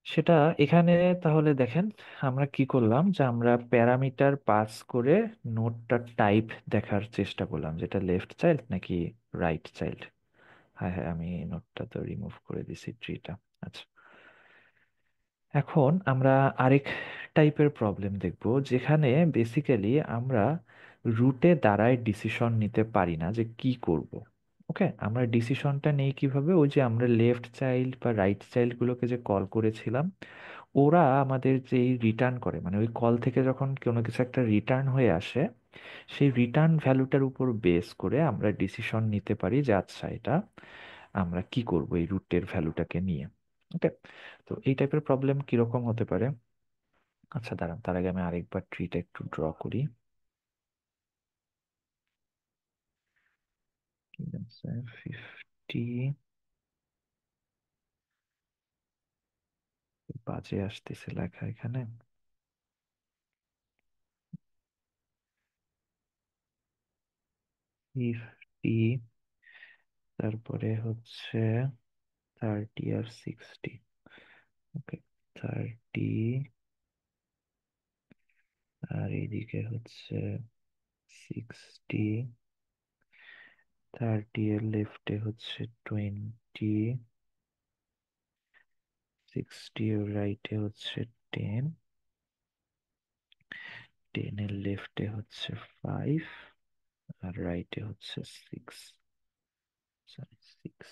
সেটা এখানে তাহলে দেখেন, আমরা কি করলাম যে আমরা প্যারামিটার পাস করে নোডটা টাইপ দেখার চেষ্টা করলাম, যেটা লেফট চাইল্ড নাকি রাইট চাইল্ড। হ্যাঁ হ্যাঁ, আমি নোটটা তো রিমুভ করে দিছি, ট্রিটা। আচ্ছা, এখন আমরা আরেক টাইপের প্রবলেম দেখব, যেখানে বেসিক্যালি আমরা রুটে দাঁড়ায় ডিসিশন নিতে পারি না যে কি করব। ওকে, আমরা ডিসিশনটা নেই কিভাবে, ওই যে আমরা লেফট চাইল্ড বা রাইট চাইল্ড গুলোকে যে কল করেছিলাম, ওরা আমাদের যে রিটার্ন করে, মানে ওই কল থেকে যখন কোনো কিছু একটা রিটার্ন হয়ে আসে, সেই রিটার্ন ভ্যালুটার উপর বেস করে আমরা ডিসিশন নিতে পারি যে আচ্ছা এটা আমরা কি করব এই রুটের ভ্যালুটাকে নিয়ে। ওকে, তো এই টাইপের প্রবলেম কিরকম হতে পারে? আচ্ছা দাঁড়ান, তার আগে আমি আরেকবার ট্রিটা একটু ড্র করি। কি আছে, 50, বাজে আসতেছে লেখা এখানে। 50, তারপরে হচ্ছে 30 আর 60। ওকে, 30, আর এইদিকে হচ্ছে 60। 30 এর লেফটে হচ্ছে 20, 60 এর রাইটে হচ্ছে 10, 10 এর লেফটে হচ্ছে 5, আর রাইটে হচ্ছে 6, সরি 6।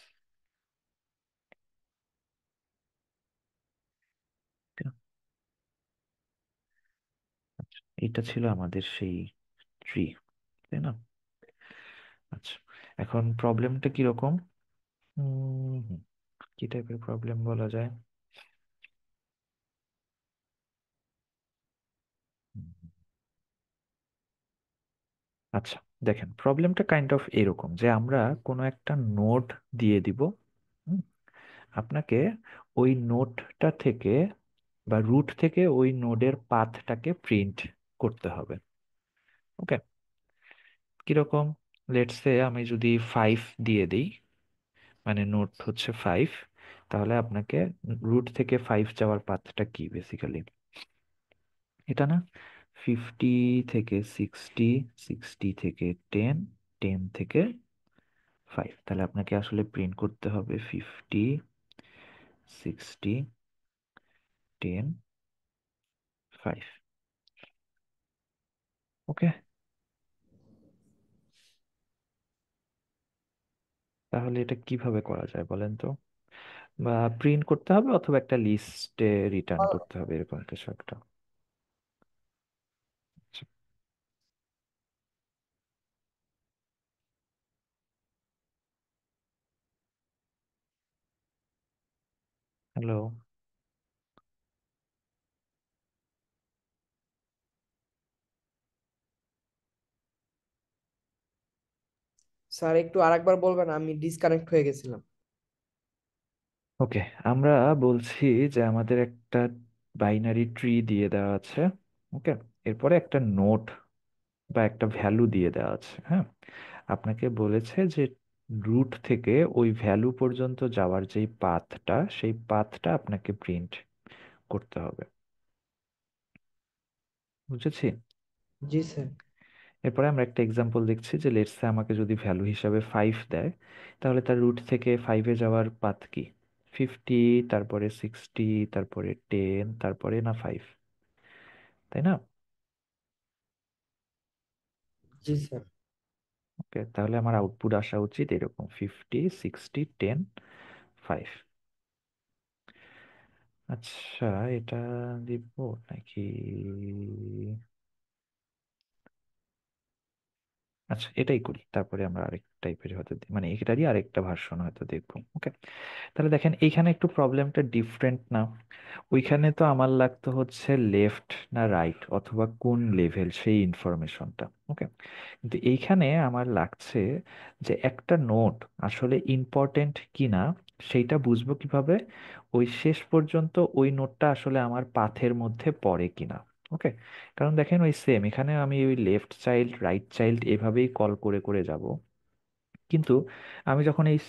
এটা ছিল আমাদের সেই ট্রি, তাই না? আচ্ছা, এখন প্রবলেমটা কিরকম? হুম, কি টাইপের প্রবলেম বলা যায়? হুম, আচ্ছা, দেখেন প্রবলেমটা কাইন্ড অফ এরকম যে আমরা কোনো একটা নোড দিয়ে দিব। হুম, আপনাকে ওই নোডটা থেকে বা রুট থেকে ওই নোডের পাথটাকে প্রিন্ট করতে হবে। ওকে, কিরকম? লেটস সে আমি যদি 5 দিয়ে দিই, মানে নোড হচ্ছে 5, তাহলে আপনাকে রুট থেকে 5 যাওয়ার পাথটা কি বেসিক্যালি এটা না, 50 থেকে 60, 60 থেকে 10, 10 থেকে 5। তাহলে আপনাকে আসলে প্রিন্ট করতে হবে 50, 60, 10, 5। ওকে, তাহলে এটা কিভাবে করা যায় বলেন তো? বা প্রিন্ট করতে হবে অথবা একটা লিস্টে রিটার্ন করতে হবে, এরকম কিছু একটা। হ্যালো? স্যার একটু আরেকবার বলবেন, আমি ডিসকানেক্ট হয়ে গেছিলাম। ওকে, আমরা বলছি যে আমাদের একটা বাইনারি ট্রি দিয়ে দেওয়া আছে। ওকে, এরপরে একটা নোট বা একটা ভ্যালু দিয়ে দেওয়া আছে। হ্যাঁ, আপনাকে বলেছে যে রুট থেকে ওই ভ্যালু পর্যন্ত যাওয়ার যেই পাথটা, সেই পাথটা আপনাকে প্রিন্ট করতে হবে। বুঝেছি? জি স্যার। এরপরে আমরা একটা এক্সাম্পল দেখছি যে লেটসে আমাকে যদি ভ্যালু হিসাবে 5 দেয়, তাহলে তার রুট থেকে 5-এ যাওয়ার পাথ কি? 50, তারপরে 60, তারপরে 10, তারপরে না 5, তাই না? জি স্যার। ওকে, তাহলে আমার আউটপুট আসা উচিত এরকম 50, 60, 10, 5। আচ্ছা, এটা দিব নাকি? আচ্ছা, এটাই করি, তারপরে আমরা আরেক টাইপের হয়তো মানে এটারই আরেকটা ভার্সন হয়তো দেখবো। ওকে, তাহলে দেখেন এইখানে একটু প্রবলেমটা ডিফারেন্ট না? ওইখানে তো আমার লাগতো হচ্ছে লেফট না রাইট অথবা কোন লেভেল সেই ইনফরমেশনটা। ওকে, কিন্তু এইখানে আমার লাগছে যে একটা নোট আসলে ইম্পর্টেন্ট কিনা সেইটা বুঝবো কিভাবে? ওই শেষ পর্যন্ত ওই নোটটা আসলে আমার পাথের মধ্যে পড়ে কিনা। ওকে, কারণ দেখেন ওই সেম এখানে আমি ওই লেফট চাইল্ড রাইট চাইল্ড এভাবেই কল করে করে যাব, কিন্তু আমি যখন এই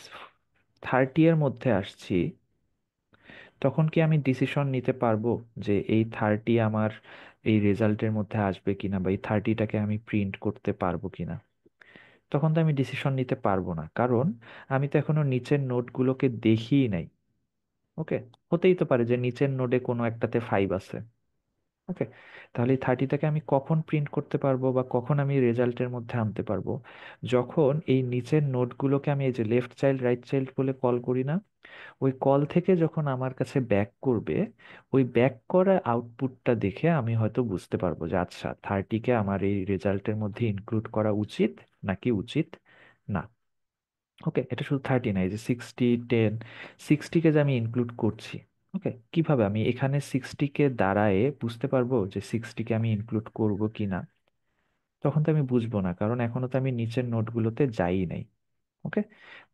30 এর মধ্যে আসছি, তখন কি আমি ডিসিশন নিতে পারবো যে এই 30 আমার এই রেজাল্টের মধ্যে আসবে কিনা, বা এই 30টাকে আমি প্রিন্ট করতে পারবো কিনা? তখন তো আমি ডিসিশন নিতে পারবো না, কারণ আমি তো এখনো নিচের নোটগুলোকে দেখিই নাই। ওকে, হতেই তো পারে যে নিচের নোডে কোনো একটাতে 5 আছে। ওকে, তাহলে এই 30টাকে আমি কখন প্রিন্ট করতে পারবো বা কখন আমি রেজাল্টের মধ্যে আনতে পারবো? যখন এই নিচের নোটগুলোকে আমি এই যে লেফট চাইল্ড রাইট চাইল্ড বলে কল করি না, ওই কল থেকে যখন আমার কাছে ব্যাক করবে, ওই ব্যাক করা আউটপুটটা দেখে আমি হয়তো বুঝতে পারবো যে আচ্ছা 30কে আমার এই রেজাল্টের মধ্যে ইনক্লুড করা উচিত নাকি উচিত না। ওকে, এটা শুধু 30 না, এই যে 60, 10, 60কে যে আমি ইনক্লুড করছি। ওকে, কিভাবে আমি এখানে 60কে দাঁড়ায়ে বুঝতে পারবো যে 60কে আমি ইনক্লুড করব কি না? তখন তো আমি বুঝবো না, কারণ এখনো তো আমি নিচের নোটগুলোতে যাই নাই। ওকে,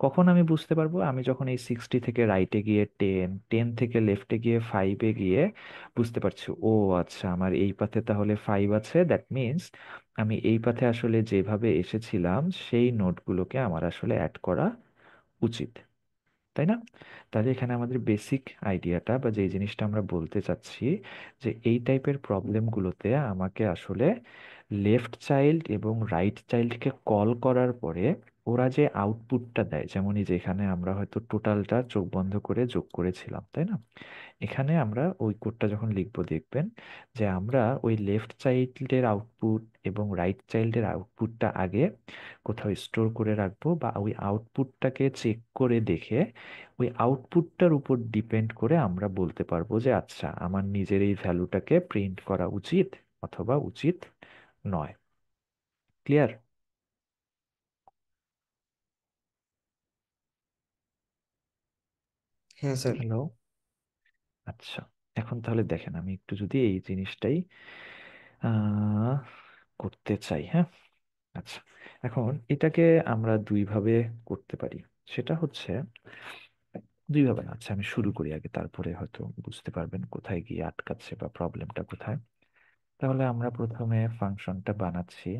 কখন আমি বুঝতে পারবো? আমি যখন এই 60 থেকে রাইটে গিয়ে 10, 10 থেকে লেফটে গিয়ে 5-এ গিয়ে বুঝতে পারছি, ও আচ্ছা আমার এই পাথে তাহলে 5 আছে, দ্যাট মিন্স আমি এই পাথে আসলে যেভাবে এসেছিলাম সেই নোটগুলোকে আমার আসলে অ্যাড করা উচিত, তাই না? তাহলে এখানে আমাদের বেসিক আইডিয়াটা বা যে জিনিসটা আমরা বলতে চাচ্ছি, যে এই টাইপের প্রবলেমগুলোতে আমাকে আসলে লেফট চাইল্ড এবং রাইট চাইল্ডকে কল করার পরে ওরা যে আউটপুটটা দেয়, যেমন এই যে এখানে আমরা হয়তো টোটালটা চোখ বন্ধ করে যোগ করেছিলাম, তাই না? এখানে আমরা ওই কোডটা যখন লিখবো দেখবেন যে আমরা ওই লেফট চাইল্ডের আউটপুট এবং রাইট চাইল্ডের আউটপুটটা আগে কোথাও স্টোর করে রাখবো, বা ওই আউটপুটটাকে চেক করে দেখে ওই আউটপুটটার উপর ডিপেন্ড করে আমরা বলতে পারবো যে আচ্ছা আমার নিজের এই ভ্যালুটাকে প্রিন্ট করা উচিত অথবা উচিত নয়। ক্লিয়ার? হ্যাঁ স্যার। হ্যালো। আচ্ছা, এখন তাহলে দেখেন আমি একটু যদি এই জিনিসটাই আহ করতে চাই, হ্যাঁ। আচ্ছা, এখন এটাকে আমরা দুইভাবে করতে পারি। সেটা হচ্ছে দুইভাবে না, আচ্ছা আমি শুরু করি আগে, তারপরে হয়তো বুঝতে পারবেন কোথায় গিয়ে আটকাচ্ছে বা প্রবলেমটা কোথায়। তাহলে আমরা প্রথমে ফাংশনটা বানাচ্ছি।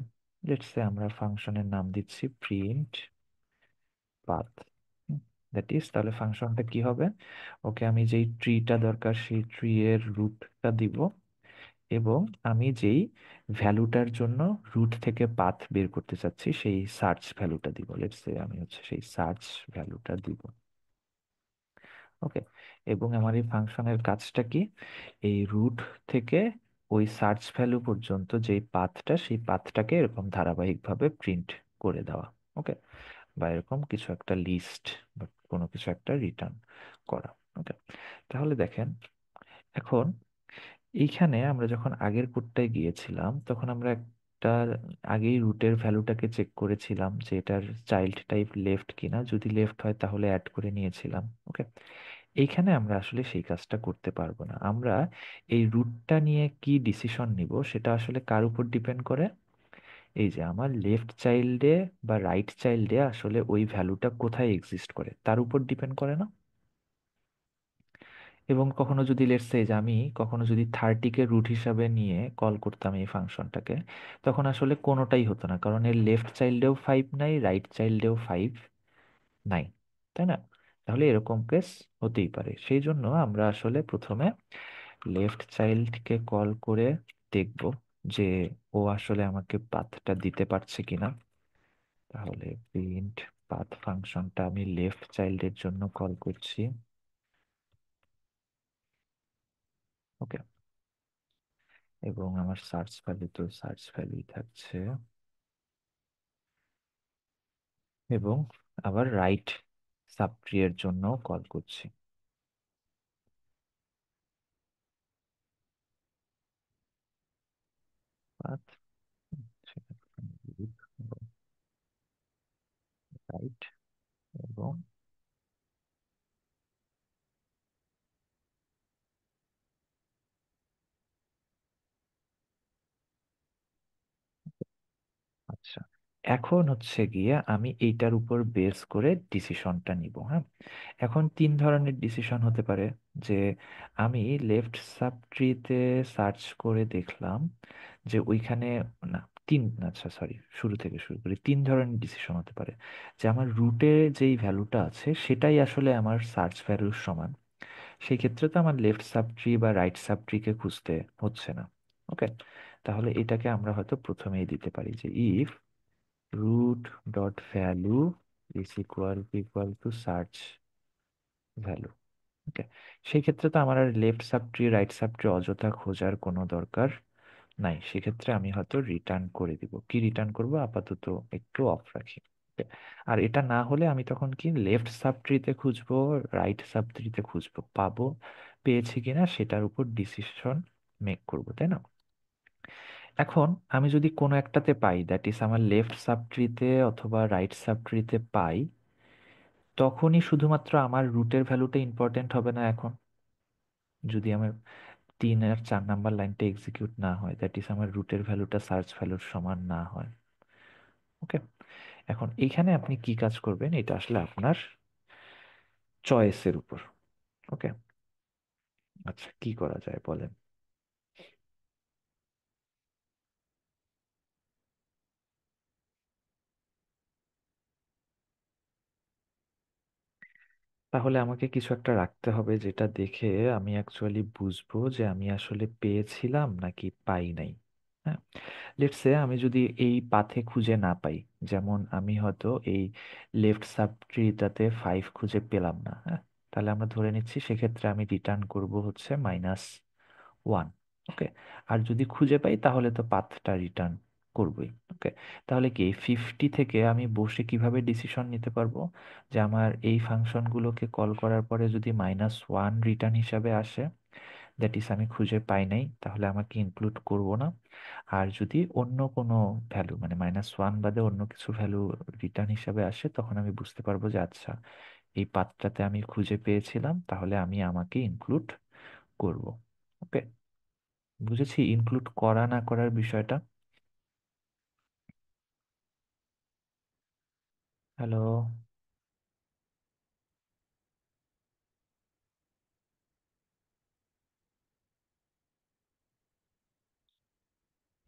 লেটস সে আমরা ফাংশনের নাম দিচ্ছি প্রিন্ট পাথ। দ্যাট ইজ, তাহলে ফাংশনটা কি হবে? ওকে, আমি যেই ট্রিটা দরকার সেই ট্রি এর রুটটা দিব, এবং আমি যেই ভ্যালুটার জন্য রুট থেকে পাথ বের করতে চাচ্ছি সেই সার্চ ভ্যালুটা দিব। লেটস সে আমি হচ্ছে সেই সার্চ ভ্যালুটা দিব। ওকে, এবং আমার এই ফাংশনের কাজটা কি? এই রুট থেকে ওই সার্চ ভ্যালু পর্যন্ত যেই পাথটা, সেই পাথটাকে এরকম ধারাবাহিকভাবে প্রিন্ট করে দেওয়া। ওকে, বা এরকম কিছু একটা লিস্ট বা কোনো কিছু একটা রিটার্ন করা। ওকে, তাহলে দেখেন এখন এইখানে আমরা যখন আগের কোডটায় গিয়েছিলাম তখন আমরা একটা আগেই রুটের ভ্যালুটাকে চেক করেছিলাম যে এটার চাইল্ড টাইপ লেফট কিনা, যদি লেফট হয় তাহলে অ্যাড করে নিয়েছিলাম। ওকে, এইখানে আমরা আসলে সেই কাজটা করতে পারবো না। আমরা এই রুটটা নিয়ে কি ডিসিশন নিব সেটা আসলে কার উপর ডিপেন্ড করে? এই যে আমার লেফট চাইল্ডে বা রাইট চাইল্ডে আসলে ওই ভ্যালুটা কোথায় এক্সিস্ট করে তার উপর ডিপেন্ড করে না? এবং কখনো যদি লেটস সে যে আমি কখনো যদি 30কে রুট হিসাবে নিয়ে কল করতাম এই ফাংশনটাকে, তখন আসলে কোনোটাই হতো না, কারণ এর লেফট চাইল্ডেও 5 নাই, রাইট চাইল্ডেও 5 নাই, তাই না? তাহলে এরকম কেস হতেই পারে। সেই জন্য আমরা আসলে প্রথমে লেফট চাইল্ডকে কল করে দেখব যে ও আসলে আমাকে পাথটা দিতে পারছে কিনা। তাহলে প্রিন্ট পাথ ফাংশনটা আমি লেফট চাইল্ডের জন্য কল করছি। ওকে, এবং আমার সার্চ ভ্যালু তো সার্চ ভ্যালুই থাকছে, এবং আবার রাইট সাবট্রি এর জন্য কল করছি। পাথ রাইট, এবং আচ্ছা, এখন হচ্ছে গিয়ে আমি এইটার উপর বেস করে ডিসিশনটা নিব, হ্যাঁ। এখন তিন ধরনের ডিসিশন হতে পারে, যে আমি লেফট সাব ট্রিতে সার্চ করে দেখলাম যে ওইখানে না, তিন, আচ্ছা সরি, শুরু থেকে শুরু করি। তিন ধরনের ডিসিশন হতে পারে, যে আমার রুটে যেই ভ্যালুটা আছে সেটাই আসলে আমার সার্চ ভ্যালুর সমান, সেই ক্ষেত্রে তো আমার লেফট সাব ট্রি বা রাইট সাব ট্রিকে খুঁজতে হচ্ছে না। ওকে, তাহলে এটাকে আমরা হয়তো প্রথমেই দিতে পারি যে if root dot value is equal to search value। Okay, সেই ক্ষেত্রে তো আমার আর left sub tree right sub tree অযথা খোঁজার কোনো দরকার নাই। সেক্ষেত্রে আমি হয়তো রিটার্ন করে দিব। কি রিটার্ন করব, আপাতত একটু অফ রাখি। Okay, আর এটা না হলে আমি তখন কি লেফট সাব ট্রিতে খুঁজবো, রাইট সাব ট্রিতে খুঁজবো, পাবো পেয়েছি কিনা সেটার উপর ডিসিশন মেক করব, তাই না? এখন আমি যদি কোনো একটাতে পাই, দ্যাট ইজ আমার লেফট সাব ট্রিতে অথবা রাইট সাব ট্রিতে পাই, তখনই শুধুমাত্র আমার রুটের ভ্যালুটা ইম্পর্টেন্ট হবে না এখন। যদি আমার 3 আর 4 নাম্বার লাইনটা এক্সিকিউট না হয়, দ্যাট ইজ আমার রুটের ভ্যালুটা সার্চ ভ্যালুর সমান না হয়। ওকে, এখন এইখানে আপনি কি কাজ করবেন এটা আসলে আপনার চয়েসের উপর। ওকে, আচ্ছা কি করা যায় বলেন। তাহলে আমাকে কিছু একটা রাখতে হবে যেটা দেখে আমি অ্যাকচুয়ালি বুঝবো যে আমি আসলে পেয়েছিলাম নাকি পাই নাই। হ্যাঁ, লেটস সে আমি যদি এই পাথে খুঁজে না পাই, যেমন আমি হয়তো এই লেফট সাব ট্রিটাতে 5 খুঁজে পেলাম না, হ্যাঁ, তাহলে আমরা ধরে নিচ্ছি সেক্ষেত্রে আমি রিটার্ন করব হচ্ছে -1। ওকে, আর যদি খুঁজে পাই তাহলে তো পাথটা রিটার্ন করবই। ওকে, তাহলে কি 50 থেকে আমি বসে কিভাবে ডিসিশন নিতে পারবো যে আমার এই ফাংশনগুলোকে কল করার পরে যদি -1 রিটার্ন হিসাবে আসে, দ্যাট ইজ আমি খুঁজে পাই নাই, তাহলে আমাকে ইনক্লুড করব না। আর যদি অন্য কোনো ভ্যালু মানে -1 বাদে অন্য কিছু ভ্যালু রিটার্ন হিসাবে আসে, তখন আমি বুঝতে পারবো যে আচ্ছা এই পাথটাতে আমি খুঁজে পেয়েছিলাম, তাহলে আমি আমাকে ইনক্লুড করব। ওকে, বুঝেছি ইনক্লুড করা না করার বিষয়টা। হ্যালো,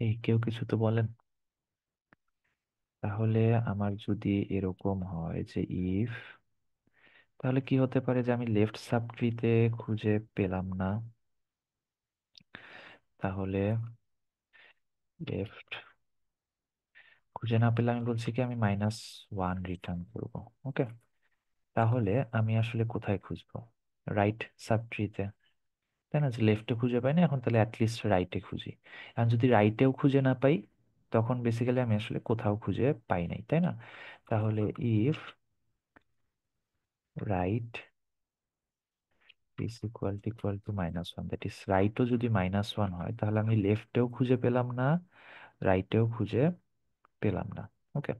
এই কেউ কিছু তো বলেন। তাহলে আমার যদি এরকম হয় যে ইফ, তাহলে কি হতে পারে যে আমি লেফট সাব ট্রিতে খুঁজে পেলাম না, তাহলে লেফট খুঁজে না পেলে আমি বলছি কি আমি -1 রিটার্ন করব। ওকে, তাহলে আমি আসলে কোথায় খুঁজবো? রাইট সাব ট্রিতে, তাই না? যে লেফটে খুঁজে পাই না, এখন তাহলে অ্যাটলিস্ট রাইটে খুঁজি। এখন যদি রাইটেও খুঁজে না পাই, তখন বেসিক্যালি আমি আসলে কোথাও খুঁজে পাই নাই, তাই না? তাহলে if right is equal to -1, that is রাইটও যদি -1 হয়, তাহলে আমি লেফটেও খুঁজে পেলাম না, রাইটেও খুঁজে পেলাম না। ওকে,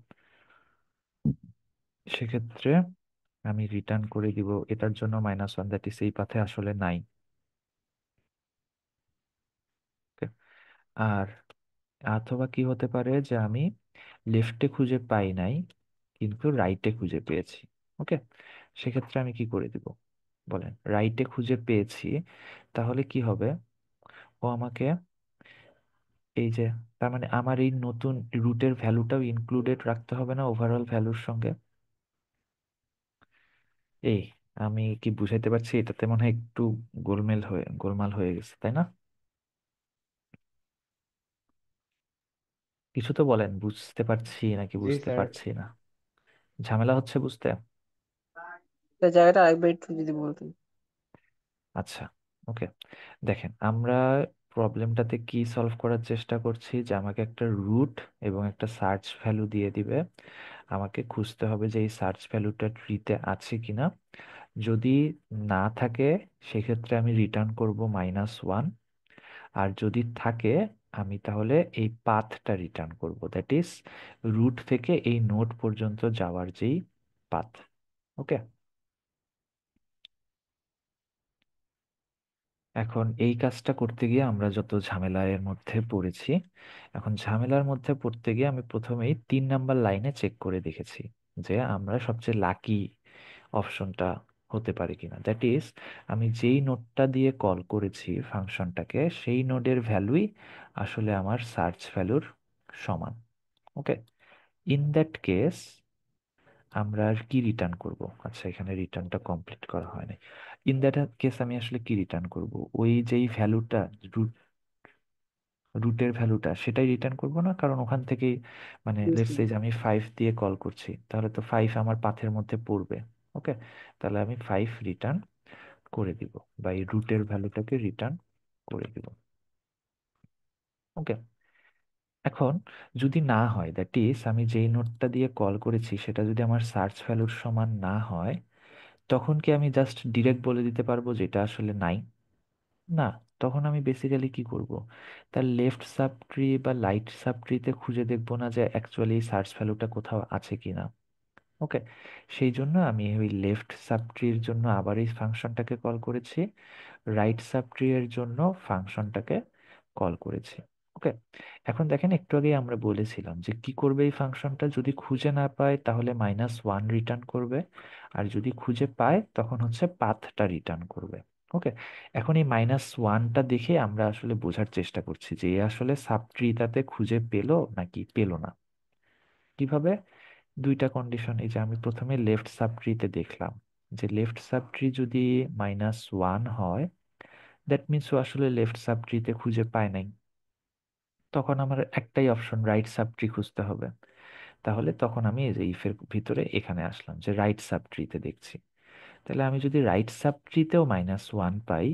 সেক্ষেত্রে আমি রিটার্ন করে দিব এটার জন্য -1, দ্যাট ইজ এই পাথে আসলে নাই। Okay? আর অথবা কি হতে পারে যে আমি লেফটে খুঁজে পাই নাই কিন্তু রাইটে খুঁজে পেয়েছি। ওকে, সেক্ষেত্রে আমি কি করে দিব বলেন? রাইটে খুঁজে পেয়েছি, তাহলে কি হবে, ও আমাকে এই যে, তার মানে আমার এই নতুন রুটের ভ্যালুটাও ইনক্লুডেড রাখতে হবে না ওভারঅল ভ্যালুর সঙ্গে? এই আমি কি বুঝাইতে পারছি? এটাতে মনে হয় একটু গোলমাল হয়ে গেছে, তাই না? কিছু তো বলেন, বুঝতে পারছি নাকি জি বুঝতে স্যার। পারছি না? ঝামেলা হচ্ছে বুঝতে? এই জায়গাটা আরেকবার একটু যদি বলতেন। আচ্ছা, ওকে, দেখেন আমরা প্রবলেমটাতে কি সলভ করার চেষ্টা করছি যে আমাকে একটা রুট এবং একটা সার্চ ভ্যালু দিয়ে দিবে, আমাকে খুঁজতে হবে যে এই সার্চ ভ্যালুটা ট্রিতে আছে কিনা। যদি না থাকে সেক্ষেত্রে আমি রিটার্ন করব -1, আর যদি থাকে আমি তাহলে এই পাথটা রিটার্ন করব, দ্যাট ইজ রুট থেকে এই নোড পর্যন্ত যাওয়ার যেই পাথ। ওকে, এখন এই কাজটা করতে গিয়ে আমরা যত ঝামেলার মধ্যে পড়েছি, এখন ঝামেলার মধ্যে পড়তে গিয়ে আমি প্রথমেই 3 নাম্বার লাইনে চেক করে দেখেছি যে আমরা সবচেয়ে লাকি অপশনটা হতে পারে কিনা, দ্যাট ইজ আমি যেই নোডটা দিয়ে কল করেছি ফাংশনটাকে সেই নোডের ভ্যালুই আসলে আমার সার্চ ভ্যালুর সমান। ওকে, ইন দ্যাট কেস আমরা আর কি রিটার্ন করব? আচ্ছা, এখানে রিটার্নটা কমপ্লিট করা হয়নি। ইন দ্যাট কেস আমি আসলে কি রিটার্ন করব? ওই যেই ভ্যালুটা, রুটের ভ্যালুটা সেটাই রিটার্ন করব না, কারণ ওখান থেকেই মানে লেটস সে যে আমি 5 দিয়ে কল করছি, তাহলে তো 5 আমার পাথের মধ্যে পড়বে। ওকে, তাহলে আমি 5 রিটার্ন করে দিব, বা এই রুটের ভ্যালুটাকে রিটার্ন করে দিব। ওকে, এখন যদি না হয়, দ্যাট ইজ আমি যেই নোটটা দিয়ে কল করেছি সেটা যদি আমার সার্চ ভ্যালুর সমান না হয়, তখন কি আমি জাস্ট ডিরেক্ট বলে দিতে পারবো যে এটা আসলে নাই? না, তখন আমি বেসিক্যালি কি করব, তার লেফট সাব ট্রি বা লাইট সাব ট্রিতে খুঁজে দেখবো না যে অ্যাকচুয়ালি সার্চ ভ্যালুটা কোথাও আছে কিনা। ওকে, সেই জন্য আমি ওই লেফট সাব ট্রির জন্য আবার এই ফাংশনটাকে কল করেছি, রাইট সাব ট্রি এর জন্য ফাংশনটাকে কল করেছি। ওকে, এখন দেখেন একটু আগে আমরা বলেছিলাম যে কি করবে এই ফাংশনটা, যদি খুঁজে না পায় তাহলে -1 রিটার্ন করবে, আর যদি খুঁজে পায় তখন হচ্ছে পাথটা রিটার্ন করবে। ওকে, এখন এই -1টা দেখে আমরা আসলে বোঝার চেষ্টা করছি যে এ আসলে সাব ট্রিটাতে খুঁজে পেলো নাকি পেলো না। কিভাবে? দুইটা কন্ডিশন, এই যে আমি প্রথমে লেফট সাব ট্রিতে দেখলাম যে লেফট সাব ট্রি যদি -1 হয়, দ্যাট মিনস ও আসলে লেফট সাব ট্রিতে খুঁজে পায় নাই। তখন আমার একটাই অপশন, রাইট সাব ট্রি খুঁজতে হবে। তাহলে তখন আমি এই যে ইফের ভিতরে এখানে আসলাম যে রাইট সাব ট্রিতে দেখছি। তাহলে আমি যদি রাইট সাব ট্রিতেও -1 পাই,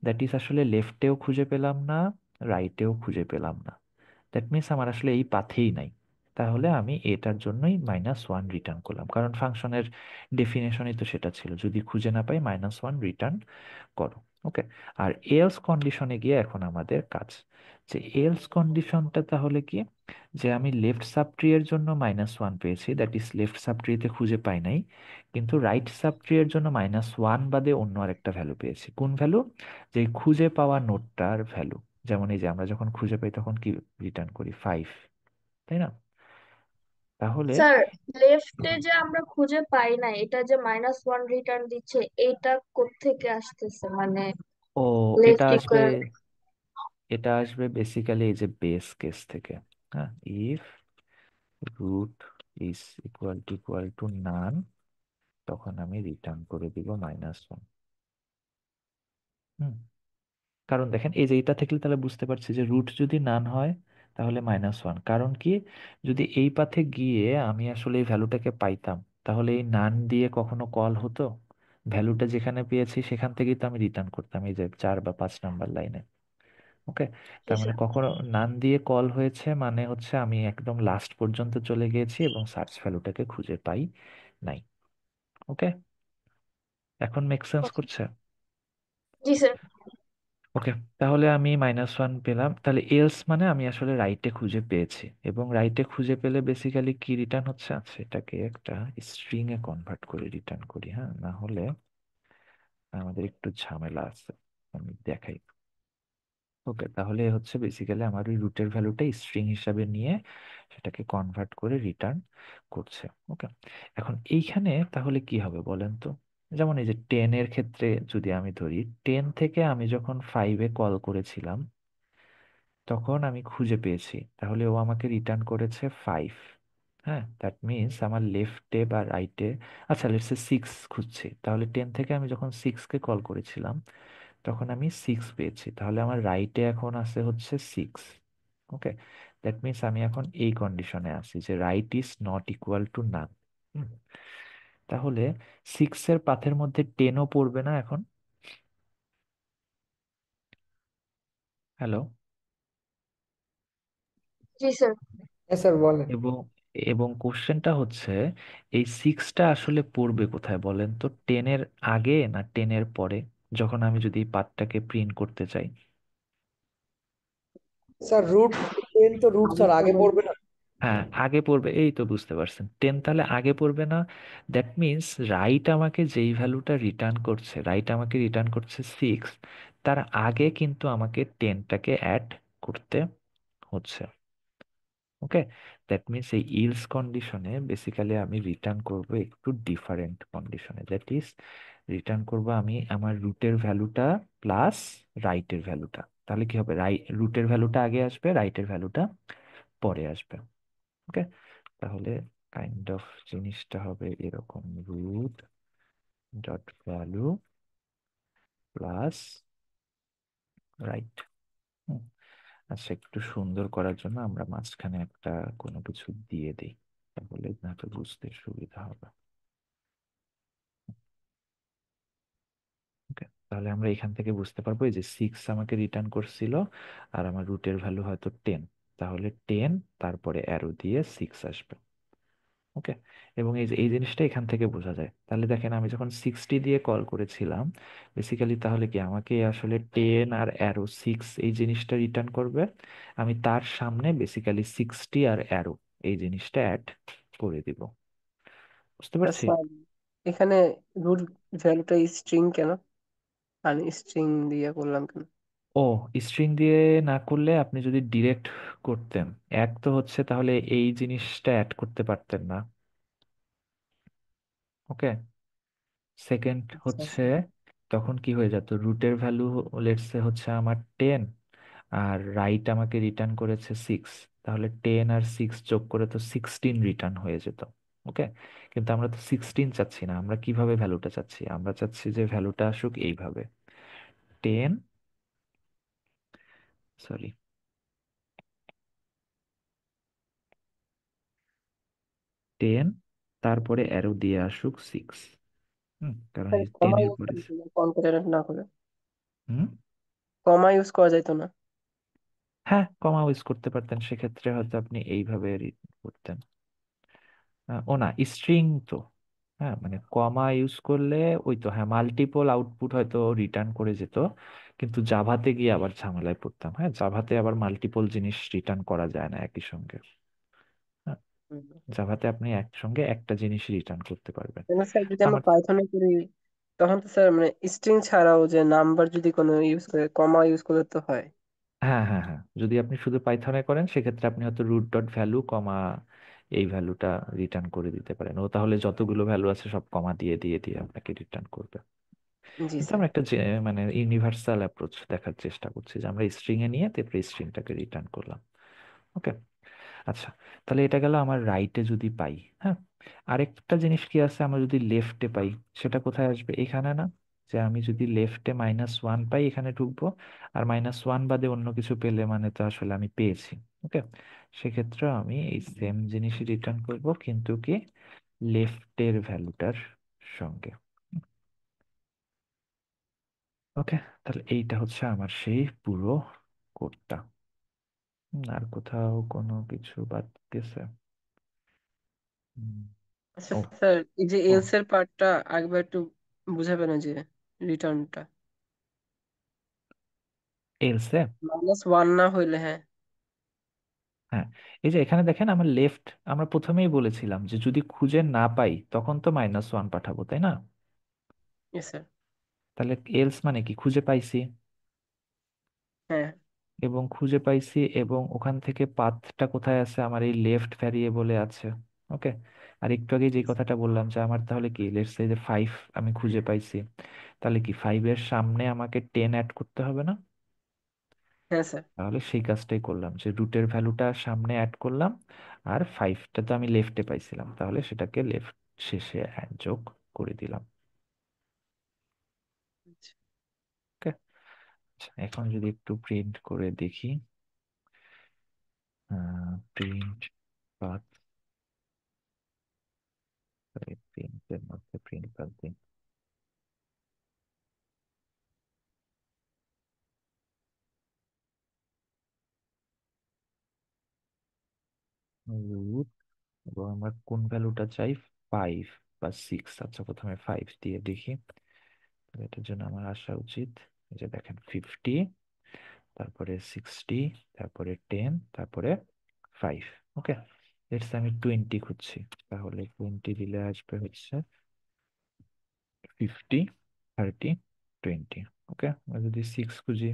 দ্যাট ইজ আসলে লেফটেও খুঁজে পেলাম না, রাইটেও খুঁজে পেলাম না, দ্যাট মিনস আমার আসলে এই পাথেই নাই। তাহলে আমি এটার জন্যই -1 রিটার্ন করলাম, কারণ ফাংশনের ডেফিনেশনই তো সেটা ছিল, যদি খুঁজে না পাই -1 রিটার্ন করো। ওকে, আর এলস কন্ডিশনে গিয়ে এখন আমাদের কাজ, যে এলস কন্ডিশনটা তাহলে কি, যে আমি লেফট সাব ট্রি এর জন্য -1 পেয়েছি, দ্যাট ইজ লেফট সাব ট্রিতে খুঁজে পাই নাই, কিন্তু রাইট সাব ট্রি এর জন্য -1 বাদে অন্য আরেকটা ভ্যালু পেয়েছি। কোন ভ্যালু? যে খুঁজে পাওয়া নোটটার ভ্যালু। যেমন এই যে আমরা যখন খুঁজে পাই তখন কি রিটার্ন করি? 5, তাই না? তাহলে স্যার, লেফটে যে আমরা খুঁজে পাই না, এটা যে -1 রিটার্ন দিচ্ছে, এটা কোত্থেকে আসতেছে মানে? ও, এটা লেফট আসবে, ইকুয়াল। বেসিক্যালি এই যে বেস কেস থেকে। হ্যাঁ, if root is equal to none, তখন আমি রিটার্ন করে দিব -1। হুম, কারণ দেখেন এই যে এটা থেকে তাহলে বুঝতে পারছি যে রুট যদি নান হয় তাহলে -1, কারণ কি, যদি এই পাথে গিয়ে আমি আসলে এই ভ্যালুটাকে পাইতাম, তাহলে এই নান দিয়ে কখনো কল হতো? ভ্যালুটা যেখানে পেয়েছি সেখান থেকেই তো আমি রিটার্ন করতাম, এই যে 4 বা 5 নাম্বার লাইনে। ওকে, জি তার মানে স্যার। কখনো নান দিয়ে কল হয়েছে মানে হচ্ছে আমি একদম লাস্ট পর্যন্ত চলে গিয়েছি এবং সার্চ ভ্যালুটাকে খুঁজে পাই নাই। ওকে, এখন মেক সেন্স করছে? জি স্যার। ওকে, তাহলে আমি -1 পেলাম, তাহলে এলস মানে আমি আসলে রাইটে খুঁজে পেয়েছি, এবং রাইটে খুঁজে পেলে বেসিক্যালি কি রিটার্ন হচ্ছে, আচ্ছা এটাকে একটা স্ট্রিং এ কনভার্ট করে রিটার্ন করি, হ্যাঁ, না হলে আমাদের একটু ঝামেলা আছে, আমি দেখাই। ওকে, তাহলে হচ্ছে বেসিক্যালি আমার ওই রুটের ভ্যালুটা স্ট্রিং হিসাবে নিয়ে সেটাকে কনভার্ট করে রিটার্ন করছে। ওকে, এখন এইখানে তাহলে কি হবে বলেন তো? যেমন এই যে 10 এর ক্ষেত্রে যদি আমি ধরি, 10 থেকে আমি যখন 5-এ কল করেছিলাম তখন আমি খুঁজে পেয়েছি, তাহলে ও আমাকে রিটার্ন করেছে 5। হ্যাঁ, দ্যাট মিনস আমার লেফটে বা রাইটে, আচ্ছা লেটস সে 6 খুঁজছি, তাহলে 10 থেকে আমি যখন 6-কে কল করেছিলাম তখন আমি 6 পেয়েছি, তাহলে আমার রাইটে এখন আছে হচ্ছে 6। ওকে, দ্যাট মিনস আমি এখন এই কন্ডিশনে আছি যে right is not equal to নান। তাহলে 6-এর পাথের মধ্যে 10ও পড়বে না এখন? হ্যালো? জি স্যার। হ্যাঁ স্যার বলেন। এবং এবং কোশ্চেনটা হচ্ছে এই 6টা আসলে পড়বে কোথায় বলেন তো, 10-এর আগে না 10-এর পরে, যখন আমি যদি এই পাথটাকে প্রিন্ট করতে চাই? স্যার রুট 10 তো রুট স্যার আগে পড়বে না। হ্যাঁ, আগে পড়বে, এই তো বুঝতে পারছেন, 10 তাহলে আগে পড়বে না। দ্যাট মিনস রাইট আমাকে যেই ভ্যালুটা রিটার্ন করছে, রাইট আমাকে রিটার্ন করছে 6, তার আগে কিন্তু আমাকে 10টাকে অ্যাড করতে হচ্ছে। ওকে, দ্যাট মিনস এই ইলস কন্ডিশনে বেসিক্যালি আমি রিটার্ন করব একটু ডিফারেন্ট কন্ডিশনে, দ্যাট ইজ রিটার্ন করব আমি আমার রুটের ভ্যালুটা প্লাস রাইটের ভ্যালুটা। তাহলে কি হবে, রুটের ভ্যালুটা আগে আসবে, রাইটের ভ্যালুটা পরে আসবে। ওকে, তাহলে কাইন্ড অফ জিনিসটা হবে এরকম, root dot value plus right. আচ্ছা, একটু সুন্দর করার জন্য আমরা মাঝখানে একটা কোনো কিছু দিয়ে দিই, তাহলে না তো বুঝতে সুবিধা হবে। ওকে, তাহলে আমরা এখান থেকে বুঝতে পারবো এই যে 6 আমাকে রিটার্ন করছিল, আর আমার রুটের ভ্যালু হয়তো 10, তাহলে 10 তারপরে অ্যারো দিয়ে 6 আসবে। ওকে, এবং এই যে এই জিনিসটা এখান থেকে বোঝা যায়। তাহলে দেখেন আমি যখন 60 দিয়ে কল করেছিলাম, বেসিক্যালি তাহলে কি আমাকে আসলে 10 আর অ্যারো 6 এই জিনিসটা রিটার্ন করবে। আমি তার সামনে বেসিক্যালি 60 আর অ্যারো এই জিনিসটা অ্যাড করে দিব। বুঝতে পারছি? স্যার এখানে রুট ভ্যালুটা স্ট্রিং কেন, মানে স্ট্রিং দিয়ে করলাম কেন? ও, স্ট্রিং দিয়ে না করলে আপনি যদি ডিরেক্ট করতেন, এক তো হচ্ছে তাহলে এই জিনিসটা অ্যাড করতে পারতেন না। ওকে, সেকেন্ড আচ্ছা হচ্ছে আচ্ছা। তখন কি হয়ে যেত, রুটের ভ্যালু লেটস সে হচ্ছে আমার 10, আর রাইট আমাকে রিটার্ন করেছে 6, তাহলে 10 আর 6 যোগ করে তো 16 রিটার্ন হয়ে যেত। ওকে, কিন্তু আমরা তো 16 চাচ্ছি না, আমরা কিভাবে ভ্যালুটা চাচ্ছি, আমরা চাচ্ছি যে ভ্যালুটা আসুক এইভাবে, 10, সরি, 10 তারপরে অ্যারো দিয়ে আসুক 6। কারণ এই কমা 10 এর ইউজ পরে, করা যেত কনক্যাটেনেট না করে, হুম, কমা ইউজ করা যেত না? হ্যাঁ, কমা ইউজ করতে পারতেন, সেক্ষেত্রে হয়তো আপনি এইভাবে করতেন। ও না, স্ট্রিং তো, হ্যাঁ মানে কমা ইউজ করলে ওই তো, হ্যাঁ মাল্টিপল আউটপুট হয়তো রিটার্ন করে যেত, কিন্তু জাভাতে গিয়ে আবার ঝামেলায় পড়তাম। হ্যাঁ, জাভাতে আবার মাল্টিপল জিনিস রিটার্ন করা যায় না একই সঙ্গে। হ্যাঁ, হুম। জাভাতে আপনি একসঙ্গে একটা জিনিস রিটার্ন করতে পারবেন। কেন স্যার যদি আমরা আমার, পাইথনে করি তখন তো স্যার মানে স্ট্রিং ছাড়াও যে নাম্বার যদি কোনো ইউজ করে কমা ইউজ করলে তো হয়। হ্যাঁ হ্যাঁ হ্যাঁ, যদি আপনি শুধু পাইথনে করেন সেক্ষেত্রে আপনি হয়তো রুট ডট ভ্যালু কমা এই ভ্যালুটা রিটার্ন করে দিতে পারেন, ও তাহলে যতগুলো ভ্যালু আছে সব কমা দিয়ে দিয়ে দিয়ে আপনাকে রিটার্ন করবে। জি কিন্তু স্যার। আমরা একটা মানে ইউনিভার্সাল অ্যাপ্রোচ দেখার চেষ্টা করছি, যে আমরা স্ট্রিং এ নিয়ে তারপরে স্ট্রিংটাকে রিটার্ন করলাম। ওকে, আচ্ছা, তাহলে এটা গেল আমার রাইটে যদি পাই। হ্যাঁ, আরেকটা জিনিস কি আছে, আমরা যদি লেফটে পাই, সেটা কোথায় আসবে, এখানে না? যে আমি যদি লেফটে -1 পাই, এখানে ঢুকবো, আর -1 বাদে অন্য কিছু পেলে মানে তো আসলে আমি পেয়েছি। ওকে, সেক্ষেত্রে আমি এই সেম জিনিসই রিটার্ন করব, কিন্তু কি লেফটের ভ্যালুটার সঙ্গে। ওকে, তাহলে এইটা হচ্ছে আমার সেই পুরো কোডটা। আর কোথাও কোনো কিছু বাদ গেছে? হুম, আচ্ছা ও, স্যার, এই যে ও, এলস এর পার্টটা একবার একটু বুঝাবেন না, যে রিটার্নটা এলসে, -1 না হইলে? হ্যাঁ। হ্যাঁ, এই যে এখানে দেখেন আমার লেফট, আমরা প্রথমেই বলেছিলাম যে যদি খুঁজে না পাই তখন তো -1 পাঠাবো, তাই না? Yes sir. তাহলে এলস মানে কি, খুঁজে পাইছি, হ্যাঁ এবং খুঁজে পাইছি, এবং ওখান থেকে পাথটা কোথায় আছে, আমার এই লেফট ভ্যারিয়েবলে আছে। ওকে, আর একটু আগে যে কথাটা বললাম যে আমার তাহলে কি, লেটস সে যে 5 আমি খুঁজে পাইছি, তাহলে কি 5 এর সামনে আমাকে 10 অ্যাড করতে হবে না? হ্যাঁ স্যার। তাহলে সেই কাজটাই করলাম, যে রুটের ভ্যালুটা সামনে অ্যাড করলাম, আর 5টা তো আমি লেফটে পাইছিলাম, তাহলে সেটাকে লেফট শেষে যোগ করে দিলাম। আচ্ছা। ওকে, আচ্ছা, এখন যদি একটু প্রিন্ট করে দেখি, প্রিন্ট পাথ, প্রিন্টের মধ্যে প্রিন্ট পাথ দিন, রুট, এবং আমরা কোন ভ্যালুটা চাই, 5 বা 6। আচ্ছা, প্রথমে 5 দিয়ে দেখি, তাহলে এটার জন্য আমার আসা উচিত, এই যে দেখেন 50, তারপরে 60, তারপরে 10, তারপরে 5। ওকে, লেটস আমি 20 খুঁজছি, তাহলে 20 দিলে আসবে হচ্ছে 50, 30, 20। ওকে, আমরা যদি 6 খুঁজি,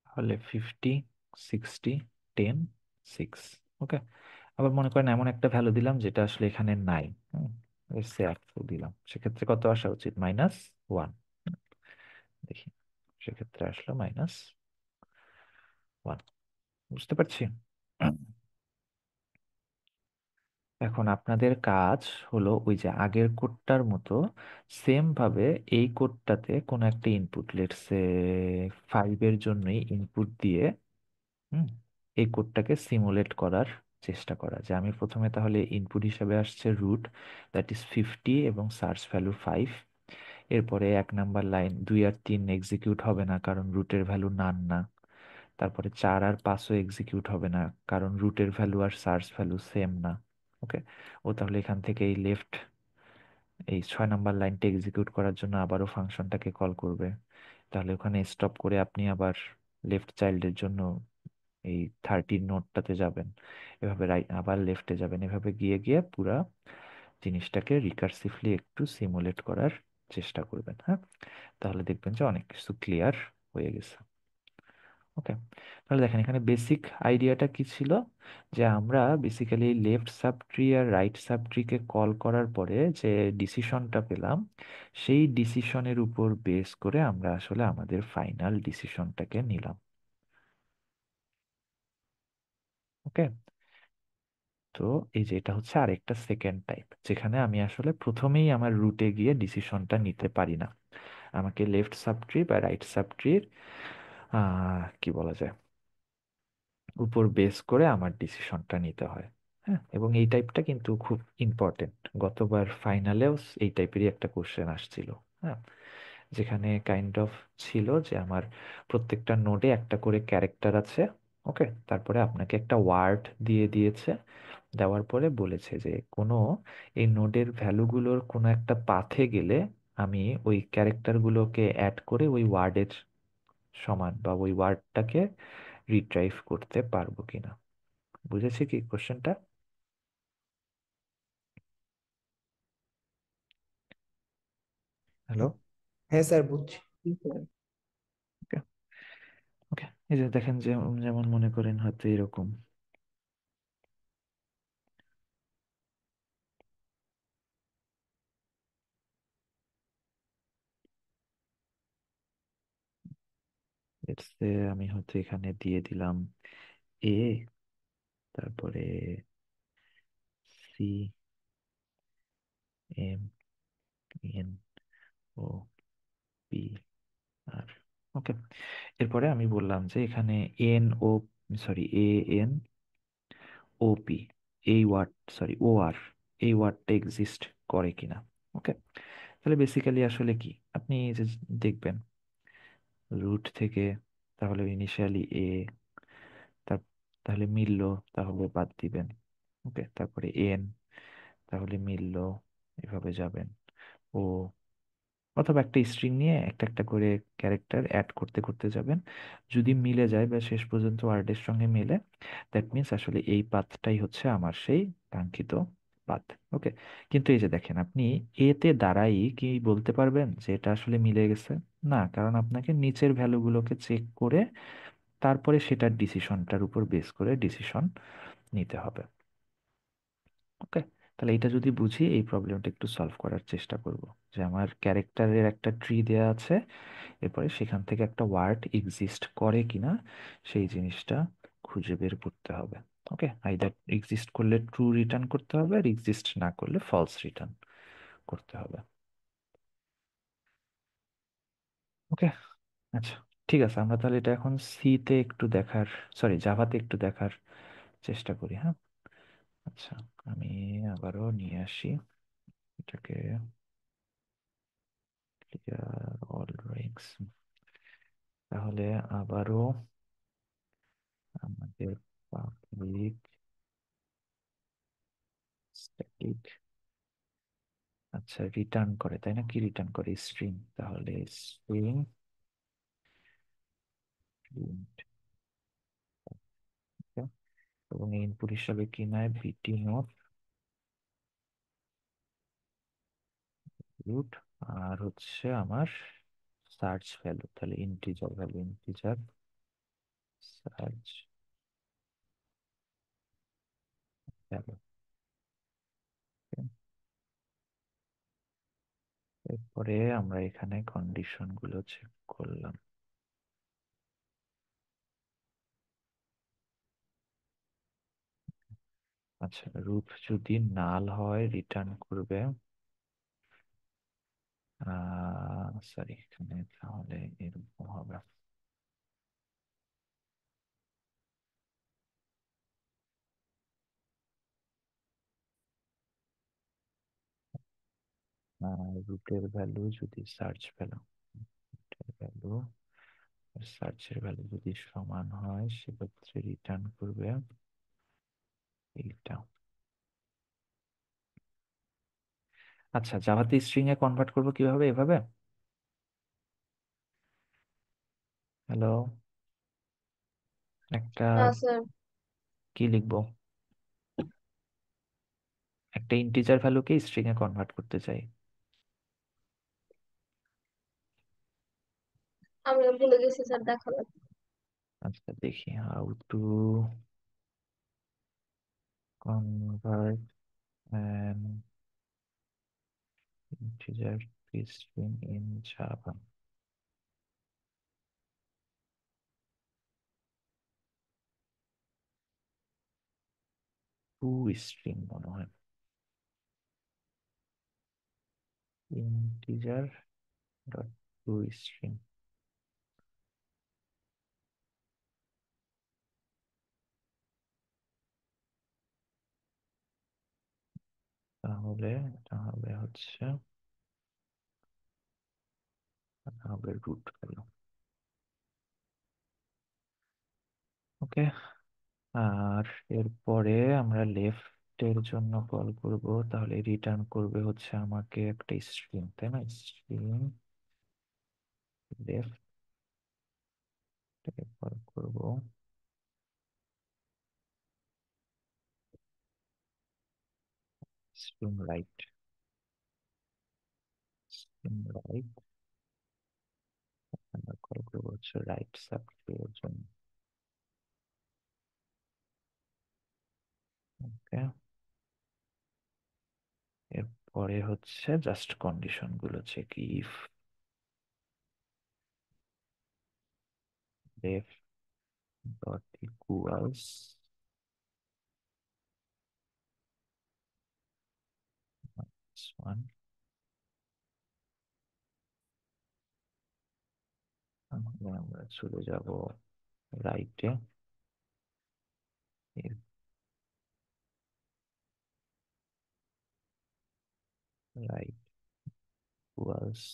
তাহলে 50, 60, 10, 6। ওকে, আবার মনে করেন এমন একটা ভ্যালু দিলাম যেটা আসলে এখানে নাই, সে দিলাম, সেক্ষেত্রে কত আসা উচিত, -1। দেখি, সেক্ষেত্রে আসলো -1। বুঝতে পারছি? এখন আপনাদের কাজ হলো ওই যে আগের কোডটার মতো সেম ভাবে এই কোডটাতে কোনো একটা ইনপুট, লেটস সে 5-এর জন্যই ইনপুট দিয়ে হুম এই কোডটাকে সিমুলেট করার চেষ্টা করা, যে আমি প্রথমে তাহলে ইনপুট হিসেবে আসছে রুট, দ্যাট ইজ 50 এবং সার্চ ভ্যালু 5। এরপরে 1 নাম্বার লাইন 2 আর 3 এক্সিকিউট হবে না কারণ রুটের ভ্যালু নান না। তারপরে 4 আর 5ও এক্সিকিউট হবে না কারণ রুটের ভ্যালু আর সার্চ ভ্যালু সেম না। ওকে, ও তাহলে এখান থেকে এই লেফট এই 6 নাম্বার লাইনটা এক্সিকিউট করার জন্য আবারও ফাংশনটাকে কল করবে। তাহলে ওখানে স্টপ করে আপনি আবার লেফট চাইল্ডের জন্য এই 30 নোটটাতে যাবেন, এভাবে রাইট আবার লেফটে যাবেন, এভাবে গিয়ে গিয়ে পুরা জিনিসটাকে রিকার্সিভলি একটু সিমুলেট করার চেষ্টা করবেন। হ্যাঁ, তাহলে দেখবেন যে অনেক কিছু ক্লিয়ার হয়ে গেছে। ওকে, তাহলে দেখেন এখানে বেসিক আইডিয়াটা কি ছিল, যে আমরা বেসিক্যালি লেফট সাব ট্রি আর রাইট সাব ট্রিকে কল করার পরে যে ডিসিশনটা পেলাম, সেই ডিসিশনের উপর বেস করে আমরা আসলে আমাদের ফাইনাল ডিসিশনটাকে নিলাম। ওকে, তো এই যে এটা হচ্ছে আরেকটা সেকেন্ড টাইপ, যেখানে আমি আসলে প্রথমেই আমার রুটে গিয়ে ডিসিশনটা নিতে পারি না, আমাকে লেফট সাব ট্রি বা রাইট সাব ট্রির কি বলা যায় উপর বেস করে আমার ডিসিশনটা নিতে হয়। হ্যাঁ, এবং এই টাইপটা কিন্তু খুব ইম্পর্টেন্ট। গতবার ফাইনালেও এই টাইপেরই একটা কোশ্চেন আসছিল। হ্যাঁ, যেখানে কাইন্ড অফ ছিল যে আমার প্রত্যেকটা নোডে একটা করে ক্যারেক্টার আছে। ওকে, তারপরে আপনাকে একটা ওয়ার্ড দিয়ে দিয়েছে, দেওয়ার পরে বলেছে যে কোনো এই নোডের ভ্যালুগুলোর কোনো একটা পাথে গেলে আমি ওই ক্যারেক্টারগুলোকে অ্যাড করে ওই ওয়ার্ডের সমান বা ওই ওয়ার্ডটাকে রিট্রাইভ করতে পারবো কিনা। বুঝেছি কি কোশ্চেনটা? হ্যালো? হ্যাঁ স্যার, বুঝছি। ওকে, ওকে, এই যে দেখেন যে যেমন মনে করেন হয়তো এরকম let's say আমি হয়তো এখানে দিয়ে দিলাম এ, তারপরে সি, এম, এন, ও, পি, আর। ওকে, এরপরে আমি বললাম যে এখানে এন ও সরি এ, এন, ও, পি, এই ওয়ার্ড সরি ও আর, এই ওয়ার্ডটা এক্সিস্ট করে কিনা। ওকে, তাহলে বেসিক্যালি আসলে কি আপনি এই যে দেখবেন রুট থেকে, তাহলে ইনিশিয়ালি এ, তার তাহলে মিললো, তাহলে বাদ দিবেন। ওকে, তারপরে এন, তাহলে মিললো, এভাবে যাবেন। ও, অথবা একটা স্ট্রিং নিয়ে একটা একটা করে ক্যারেক্টার অ্যাড করতে করতে যাবেন, যদি মিলে যায় বা শেষ পর্যন্ত ওয়ার্ডের সঙ্গে মিলে, দ্যাট মিন্স আসলে এই পাথটাই হচ্ছে আমার সেই কাঙ্ক্ষিত পাথ। ওকে, কিন্তু এই যে দেখেন আপনি এতে দ্বারাই কি বলতে পারবেন যে এটা আসলে মিলে গেছে? না, কারণ আপনাকে নিচের ভ্যালুগুলোকে চেক করে তারপরে সেটার ডিসিশনটার উপর বেস করে ডিসিশন নিতে হবে। ওকে, তাহলে এটা যদি বুঝি এই প্রবলেমটা একটু সলভ করার চেষ্টা করব, যে আমার ক্যারেক্টারের একটা ট্রি দেয়া আছে, এরপরে সেখান থেকে একটা ওয়ার্ড এক্সিস্ট করে কিনা সেই জিনিসটা খুঁজে বের করতে হবে। ওকে, আইদার এক্সিস্ট করলে ট্রু রিটার্ন করতে হবে, আর এক্সিস্ট না করলে ফলস রিটার্ন করতে হবে। ওকে, আচ্ছা, ঠিক আছে, আমরা তাহলে এটা এখন সিতে একটু দেখার, সরি জাভাতে একটু দেখার চেষ্টা করি। হ্যাঁ, আচ্ছা, আমি আবারও নিয়ে আসি এটাকে, clear all ranks, তাহলে আবারও আমাদের পাবলিক স্ট্যাটিক, আচ্ছা রিটার্ন করে তাই না, কি রিটার্ন করে স্ট্রিং, তাহলে স্ট্রিং এবং ইনপুট হিসাবে কি নেয় বিটি নোট রুট, আর হচ্ছে আমার সার্চ ভ্যালু, তাহলে integer value, integer search value. এরপরে আমরা এখানে কন্ডিশন গুলো চেক করলাম। আচ্ছা, রুট যদি নাল হয় রিটার্ন করবে, সরি, এখানে তাহলে এরকম হবে। রুটের ভ্যালু যদি সার্চ ভ্যালু, ভ্যালু সার্চের ভ্যালু যদি সমান হয় সেক্ষেত্রে রিটার্ন করবে এইটা। আচ্ছা, জাভাতে স্ট্রিং এ কনভার্ট করবো কিভাবে? এভাবে, হ্যালো, একটা স্যার, কি লিখবো, একটা ইন্টিজার ভ্যালুকে স্ট্রিং এ কনভার্ট করতে চাই। আমি ভুলে গেছি স্যার, দেখা লাগবে। আচ্ছা দেখি, how to convert an integer to string in Java. Two string মনে হয়, ইন্টিজার ডট টু স্ট্রিং। তাহলে এটা হবে হচ্ছে, এটা হবে রুট ভ্যালু। ওকে, আর এরপরে আমরা লেফটের জন্য কল করব, তাহলে রিটার্ন করবে হচ্ছে আমাকে একটা স্ট্রিং, তাই না? স্ট্রিং লেফট কল করব, স্ট্রিং রাইট, স্ট্রিং রাইট আমরা কল করবো হচ্ছে রাইট সাবট্রির জন্য। ওকে, এরপরে হচ্ছে জাস্ট কন্ডিশন গুলো check, if left dot equals one, তাহলে আমরা চলে যাব রাইটে, রাইট ইকুয়ালস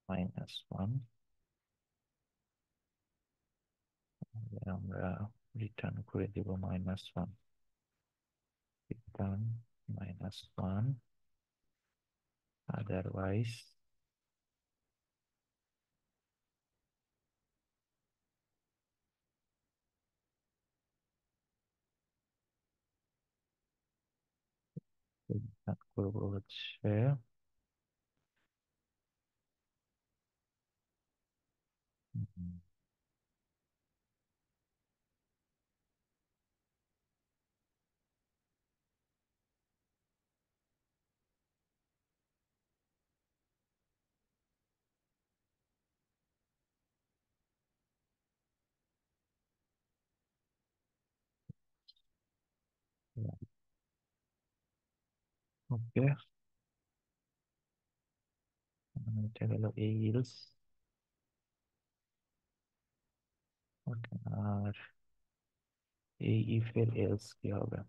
-1, আমরা রিটার্ন করে দিব -1, রিটার্ন -1, আদারওয়াইজ রিটার্ন করবো হচ্ছে উম, ওকে, এটা গেল এই ইলস। ওকে, আর এই ইফ এর এলস কি হবে?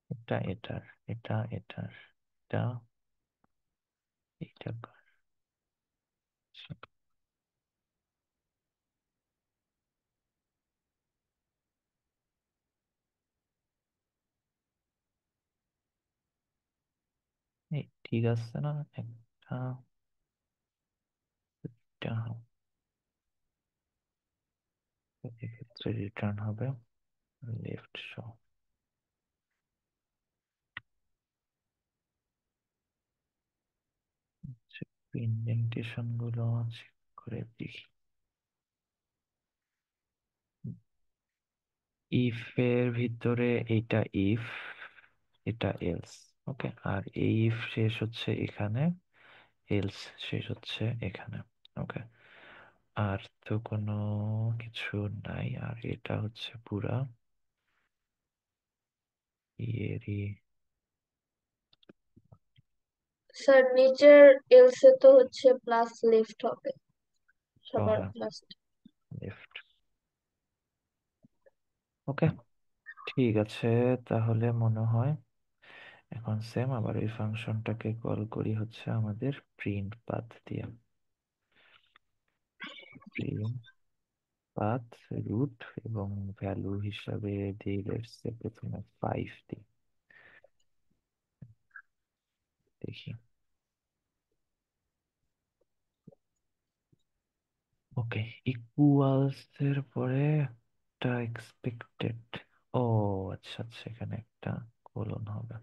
এটা এটার, এটা এটার, এটা এটা কার? আচ্ছা, এই ঠিক আছে না? একটা, এটা এক্ষেত্রে রিটার্ন হবে লেফট শো। ইনডেন্টেশন গুলো চেক করে দেখি, ইফ এর ভিতরে এইটা ইফ, এটা এলস। ওকে, আর এই ইফ শেষ হচ্ছে এখানে, এলস শেষ হচ্ছে এখানে। ওকে, আর তো কোনো কিছু নাই, আর এটা হচ্ছে পুরা ইয়েরই। স্যার নিচের এলসে তো হচ্ছে প্লাস লেফট হবে ও সবার হ্যাঁ, লাস্ট। লেফট। ওকে, ঠিক আছে, তাহলে মনে হয় এখন সেম আবার এই ফাংশনটাকে কল করি হচ্ছে আমাদের প্রিন্ট পাথ দিয়ে। প্রিন্ট পাথ রুট এবং ভ্যালু হিসাবে দিই লেটস সে প্রথমে 5 দিই, দেখি। ওকে, ইকুয়ালস এর পরে একটা এক্সপেক্টেড, ও আচ্ছা আচ্ছা, এখানে একটা কোলন হবে,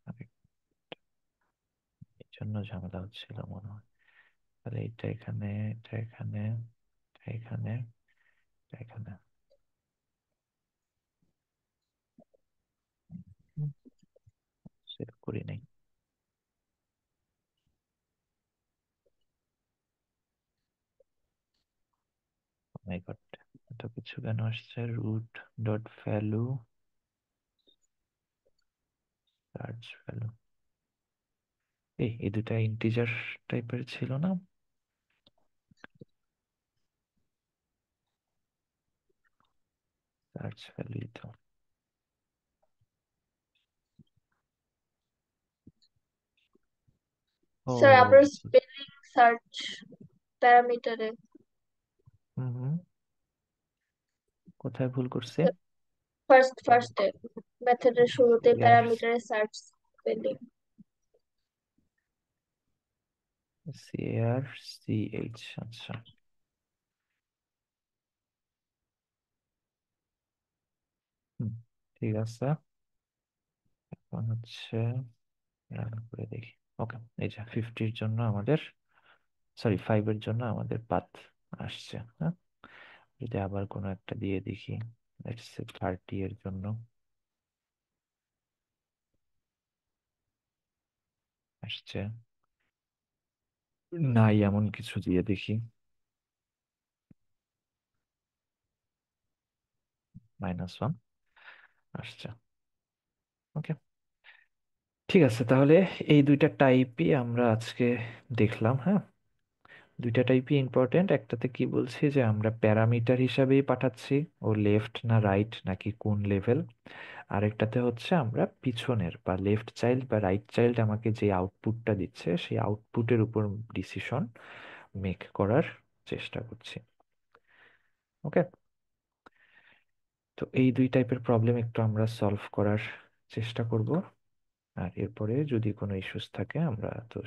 আর এই জন্য ঝামেলা হচ্ছিল মনে হয়। তাহলে এটা এখানে, এটা এখানে, এটা এখানে, এটা এখানে। সেভ করি নাই। মাই গড, এত কিছু কেন আসছে? Root dot value, search value, এই দুটা ইন্টিজার টাইপের ছিল না? সার্চ ভ্যালু তো, স্যার আপনার ও স্পেলিং সার্চ প্যারামিটারে হুম হুম, কোথায় ভুল করছে? ফার্স্টে মেথডের শুরুতে আর প্যারামিটারে সার্চ স্পেলিং। সি আর সি এইচ, আচ্ছা। হুম, ঠিক আছে, এখন হচ্ছে রান করে দেখি। ওকে, এই যে 50-র জন্য আমাদের, সরি 5-এর জন্য আমাদের পাথ আসছে। হ্যাঁ, যদি আবার কোনো একটা দিয়ে দেখি, লেটস সে 30 এর জন্য আসছে, নাই এমন কিছু দিয়ে দেখি, -1 আসছে। ওকে, ঠিক আছে, তাহলে এই দুইটা টাইপই আমরা আজকে দেখলাম। হ্যাঁ, দুইটা টাইপই ইম্পর্টেন্ট। একটাতে কি বলছি যে আমরা প্যারামিটার হিসাবেই পাঠাচ্ছি, ও লেফট না রাইট নাকি কোন লেভেল। আরেকটাতে হচ্ছে আমরা পিছনের বা লেফট চাইল্ড বা রাইট চাইল্ড আমাকে যে আউটপুটটা দিচ্ছে সেই আউটপুটের উপর ডিসিশন মেক করার চেষ্টা করছি। ওকে, তো এই দুই টাইপের প্রবলেম একটু আমরা সলভ করার চেষ্টা করব, আর এরপরে যদি কোনো ইস্যুস থাকে আমরা তো